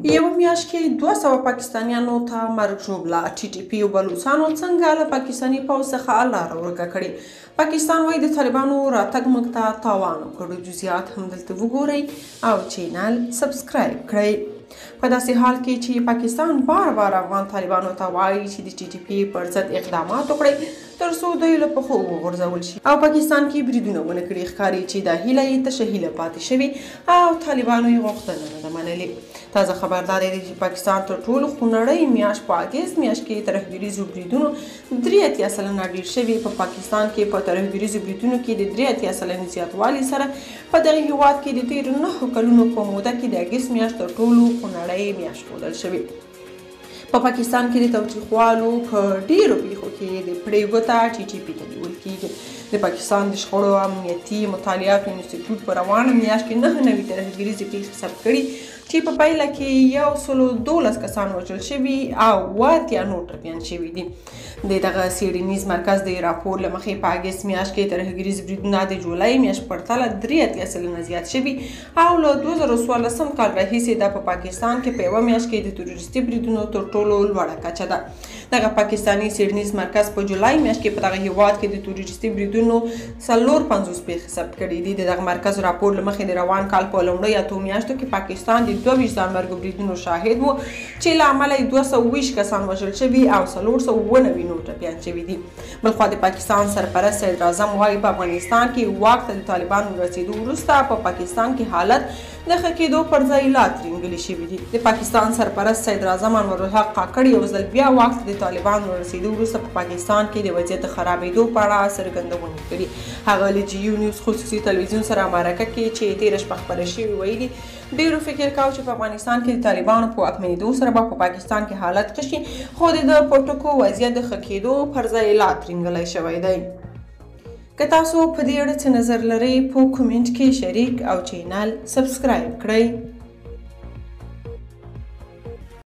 یوه میاشت کې 200 پاکستانیانو ته مرګ ژوبله. ټي ټي پي بلوڅانو څنګه له پاکستاني پوځ څخه لاره ورکه کړې. پاکستان وایي د طالبانو راتګ موږ ته تاوان وکړ. جزئیات هم دلته وګورئ او چینل سبسکرایب کړئ. په داسې حال کې چې پاکستان بار بار افغان طالبانو ته وایي چې د ټي ټي پي پر ضد اقدامات وکړي تر څو دوی له پښو وغورځول شي او پاکستان کې بریدونه ونه کړي. ښکاري چې دا هیله یې تشه هیله پاتې شوې او طالبانو یې غوښتنه نه ده منلې. تازه خبر دا دی چې پاکستان تر ټولو خونړۍ میاشت په اګست میاشت کې ترهګریزو بریدونو 83 سلنه ډېر شوي. په پاکستان کې په ترهګریزو بریدونو کې د 83 سلنې زیاتوالي سره په دغه هیواد کې د تېرو 9 کلونو په موده کې د اګست میاشت تر ټولو خونړۍ میاشت ښودل شوې. په پاکستان کې د تاوتریخوالو په ډېرو پیښو کې د پړې ګوته ټي ټي پي ته نیول کېږي. د پاکستان د شخړو امنیتي مطالعاتو انسټیټیوټ په روانه میاشت کې 9 نوي ترهګریزې پیښې ثبت کړي چې په پایله کې 112 کسان وژل شوي او 80 نور ټپیان شوي دي. د دغه څېړنیز مرکز د راپور له مخې په اګست میاشت کې ترهګریز بریدونه د جولای میاشت په پرتله 83 سلنه زیات شوي او له 2014 کال راهیسې دا په پاکستان کې په یوه میاشت کې د تروریستي بریدونو تر ټولو لوړه کچه ده. دغه پاکستاني څېړنیز مرکز په جولای میاشت کې په دغه هیواد کې د تروریستي بریدونو 450 پیښې ثبت کړي دي. د دغه مرکز راپور له مخې د روان کال په لومړیو 8 میاشتو کې پاکستان د 22 ځانمرګو بریدونو شاهد و چې له امله یې 220 کسان وژل شوي او 490 نور ټپیان شوي دي. بلخوا د پاکستان سرپرست صدراعظم وایي په افغانستان کې واک ته د طالبانو رسېدو وروسته په پاکستان کې حالت د ښه کېدو پر ځای لا ترینګلې شوي دي. د پاکستان سرپرست صدراعظم انورالحق کاکړ یو ځل بیا واک ته د طالبانو رسېدو وروسته په پاکستان کې د وضعیت د خرابېدو په اړه څرګندونې کړي. هغه له جیو نیوز خصوصي تلویزیون سره مرکه کې چې تېره شپه خپره شوې ویلي ډېرو فکر کاوه چې په افغانستان کې د طالبانو په واکمنېدو سره به په پاکستان کې حالت ښه شي خو د ده په ټکو وضعیت د ښه کېدو پر ځای لا ترینګلی شوی دی. که تاسو په دې اړه څه نظر لرئ په کومنټ کې شریک او چینل سبسکرایب کړئ.